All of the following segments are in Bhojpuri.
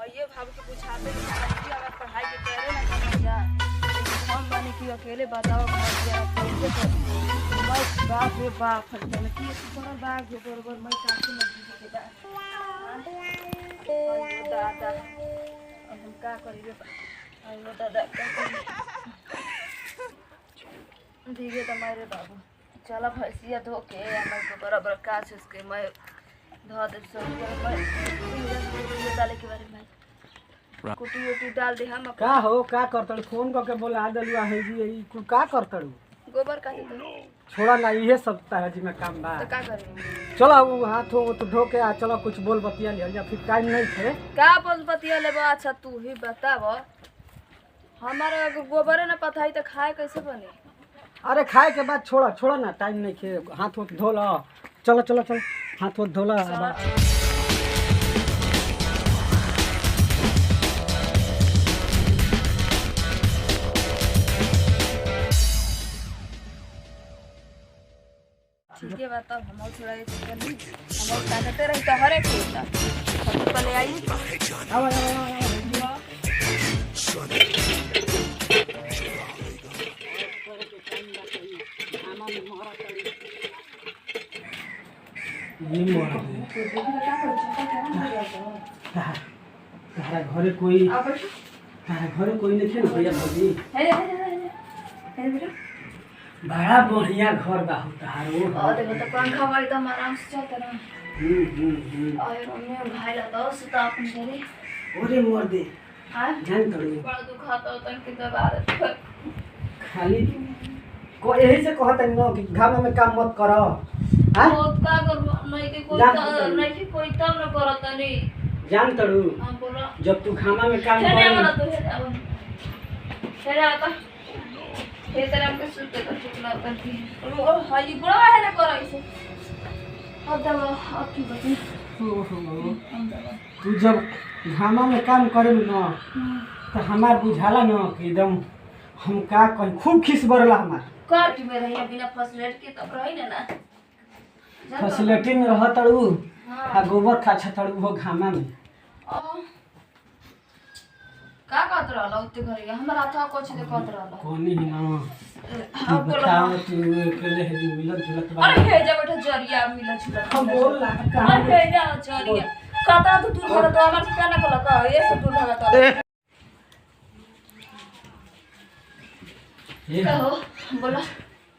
भैया भाव के बुझाते कि अगर पढ़ाई के करे ना कमैया हम बने कि अकेले बताओ भैया कैसे कर मैं बाप रे बाप फटल कि पर बाग जो बरोबर मैं काफी नहीं के बा दादा अब हम का करिए अयो दादा दीगे तुम्हारे बाबू चला भैंसिया धो के मैं को बराबर काछ उसके मैं धो दे सब मैं डाले के बारे में कुटी उटी डाल दे हम का हो का करतड़ फोन करके बोला दलुआ है जी ई का करतड़ू गोबर काटे तो छोड़ा ना ये सब तारा जी में काम बा तो का करें चलो वो हाथ हो तो धो के आ चलो कुछ बोल बतिया लिया या फिर टाइम नहीं थे का बोल बतिया लेबो अच्छा तू ही बताव हमारा गोबर ना पता है तो खाए कैसे बने अरे खाए के बाद छोड़ा छोड़ा ना टाइम नहीं थे हाथ हो धो लो चलो चलो चलो हाथ हो धो लो ठीक है बात हम थोड़ा हम काटते रही तो हर एक होता सबसे पहले आई आओ ये मोरा तारा घरे कोई नहीं थे ना भैया भाभी बड़ा बढ़िया घर बा तारो देखो तो पंखा वाली तो आराम से चलता रहा और मम्मी भाई ला तो सुता अपन करे ओरे मोर दे हां जान तड़ू बड़ा दुखाता होता है कि दबा खाली को यही से कहत है न कि घाम में काम मत करो हां बहुत का कर नहीं कि कोई तब न करत नहीं जान तड़ू हां बोला जब तू घामा में काम चले कर वाला तो है अब चले आता ये तरह के सुते तो चुकला करती और हाई बड़ा है ना कर ऐसे अब दवा अब की बची तू जब घामा में काम करे न तो हमार बुझाला न कि एकदम हम का कहीं खूब खिस बरला हमार काट में रही बिना फसलेट के तो रही ना फैसिलिटी में रह तड़ू आ गोबर खाछा तड़ू हो घामा में का कहत रहला उते घरे हमरा था कुछ दे कहत रहला कोनी न हां बोला तू अकेले है जी मिलत जुलत बा अरे हे जा बेटा जरिया मिला छुला हम बोल ला अरे हे जा जरिया कहता तू दूर भागा तो हमर से कहना कहला का ये सब दूर भागा तो ये कहो बोला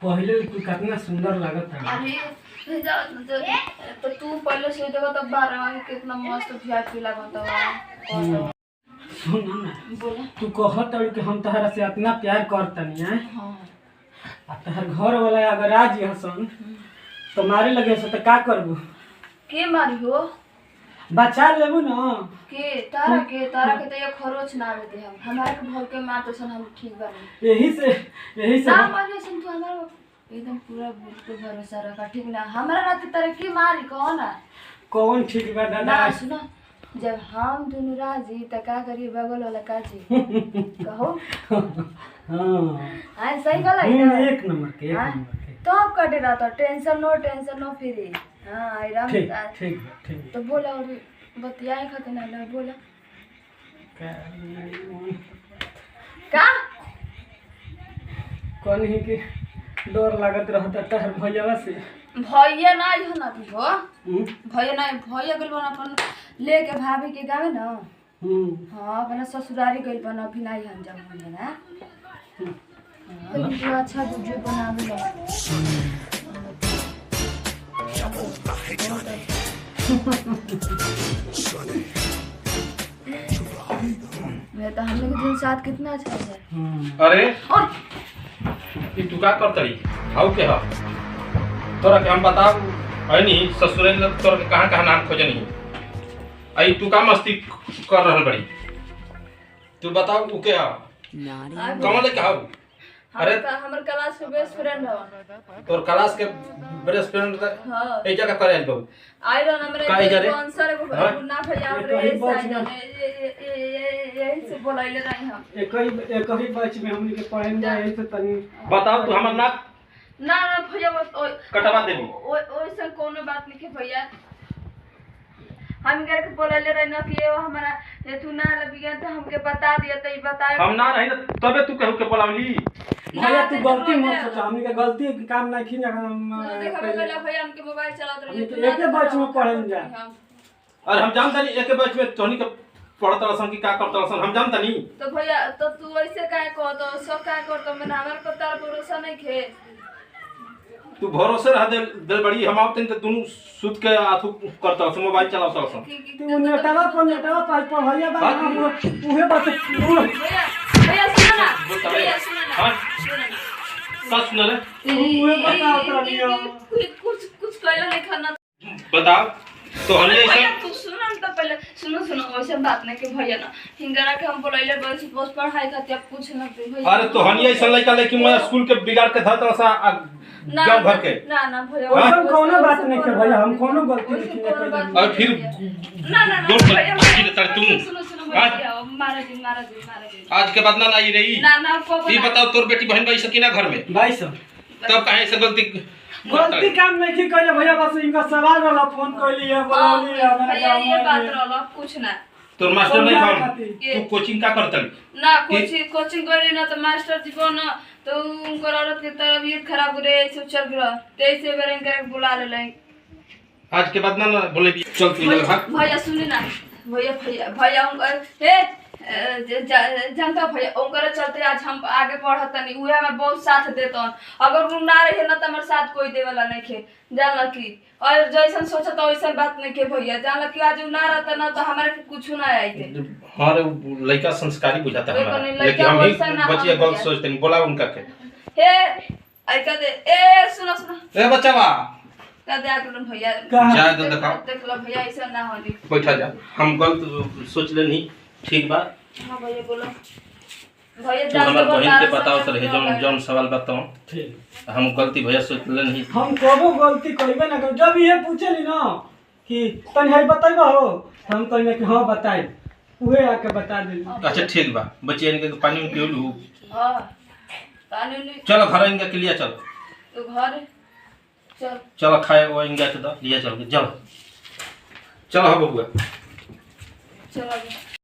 पहले तू कितना सुंदर लागत है अरे हे जा तो तू पहले से देखो तो 12 कितना मस्त वीआईपी लागत है सुन ना बोला तू कहत है कि हम तहरा से इतना प्यार करतनी है हां आ तहर घर वाला अगर आज हसन तो मारे लगे से तो का करबू के मारी हो बचा लेबू ना के तारा के तो ये खरोच ना आवे दे हम हमारे के भर के मार तो सन हम ठीक बानी यही से ना मारिए सन तू हमारा एकदम पूरा बिल्कुल भरोसा रखा ठीक ना हमारा रात तरह की मारी कहो ना कौन ठीक बा दादा ना सुनो जब हम दोनों राजी त का करिए बगल वाला काजी कहो हां सही गला एक नंबर के तो अब कटे रहा था टेंशन नो फ्री हां आई राम ठीक तो बोला और बतियाए खाते ना बोला का कौन ही के डर लागत रहता तहर भैया से भैया ना हो ना भी हो भैया ना भैया गइल बना अपन लेके भाभी के गावे ना हां बना ससुरारी गइल बना अभी नहीं हम जाऊ हम ना तो अच्छा वीडियो बनावे ला मैं तो हम लोग के दिन साथ कितना अच्छा है अरे ई तू का करतरी हाउ के ह तोरा के हम बताऊ है नी ससुरे ने तोरा के कहां नाम खोजनी आई तू का मस्ती कर रहल बड़ी तू बताऊ उ के ह कौन ले कहू अरे हमर क्लास के बेस्ट फ्रेंड हो तोर क्लास के बेस्ट फ्रेंड हां ए जगह करे आइल बाबू आई रन हमरे स्पॉन्सर को ना भैया रे यही से बोलाइले रही हम एक ही बैच में हमनी के पढ़े जाए तो तनी बताओ तू हमर नाक ना भैया कटवा देबी ओइसे कोनो बात नहीं के भैया हम घर के बोलाइले रही ना कि ये हमारा ये तू ना किया तो हमके बता दिया तो ये बताए हम ना रही तबे तू कहू के बोलावली। भैया तू गलती मत सोच, हमनी के गलती के काम नहीं खी देखा भैया भैया हमके मोबाइल चलात रहे एके बैच में पढ़ल जा। और हम जानता नहीं एक बैच में तोहनी के पढ़त रसन की का करत रसन हम जानता नहीं। तो भैया तो तू ऐसे काहे कह तो सब काहे कर तो मैंने हमार पर तार भरोसा नहीं खे। तू भरोसे रह दिल बड़ी हम आप तो दोनों सुत के आथु करत रसन मोबाइल चलावत रसन। तू नेटावा पर पढ़ैया बा हम उहे बात भैया भैया सुनो ना भैया सुनो ना हां सुनो ना सच सुन ले उहे बताओ तोरा नियो। कुछ कहला नहीं खाना बताओ तो हमने भैया ऐसा तू सुनो ना तो पहले सुनो वैसे बात नहीं के भैया ना हिंगरा के हम बोलैले बस बस पढ़ाई खातिर अब कुछ ना भैया। अरे तो हनी ऐसा लड़का लेकिन मैं स्कूल के बिगाड़ के धरत रसा गांव भर के ना भैया ओसन कोनो बात नहीं के भैया, हम कोनो गलती नहीं के। और फिर ना दो भैया बच्ची तक तू सुनो भैया मारा जी आज के बाद ना आई रही। ना को ये बताओ तोर बेटी बहन भाई सकीना घर में 22 तब कहे से गलती काम नहीं की कहले भैया, बस इनका सवाल वाला फोन कहली है बोलली है हमारा भैया गांव ये बात में। रहला कुछ ना तोर मास्टर नहीं समझा हम खातिर। तू कोचिंग का करतली ना कोचिंग करे ना तो मास्टर जी को ना तो उनकर औरत के तबीयत खराब हो रही है चल गया तेईसे बेर इनके बुला ले आज के बाद ना बोले चल तू ले भाग। भैया सुनी ना भैया उनकर हे जनता भैया उनकर चलते आज हम आगे बढ़त नहीं उहे हमें बहुत साथ देतन। अगर वो ना रहे ना तो हमारे साथ कोई दे वाला नहीं खे जानला की। और जैसन सोचत वैसन बात नहीं के भैया जानला कि आज वो ना रहता ना तो हमारे कुछ ना आई थे। हां रे लड़का संस्कारी बुझाता है हमारा, लड़का लेकिन हम वैसा ना ही बच्चे हम गलत भैया। सोचते नहीं। बोला उनका के हे आई का दे ए सुनो ए बच्चावा का दे आके भैया कहा जा तो दिखाओ देख लो भैया ऐसा ना होली। बैठा जा हम गलत सोच ले नहीं ठीक बा। हां भैया बोलो भैया तू जान हमार दो बहन के बताओ तो रहे जौन जौन सवाल बताओ ठीक। हम गलती भैया सोच ले नहीं। हम कबो गलती करबे ना कर, जब ये पूछेली ना कि तनी है बताइबा हो हम कहले कि हां बताई उहे आके बता देली। अच्छा ठीक बा बच्चे इनके पानी में पियोलू। हां पानी नहीं चलो घर इनका के लिए चल तो घर चल चलो खाए वो इनका के दो लिया चल के चलो चलो हो बबुआ चलो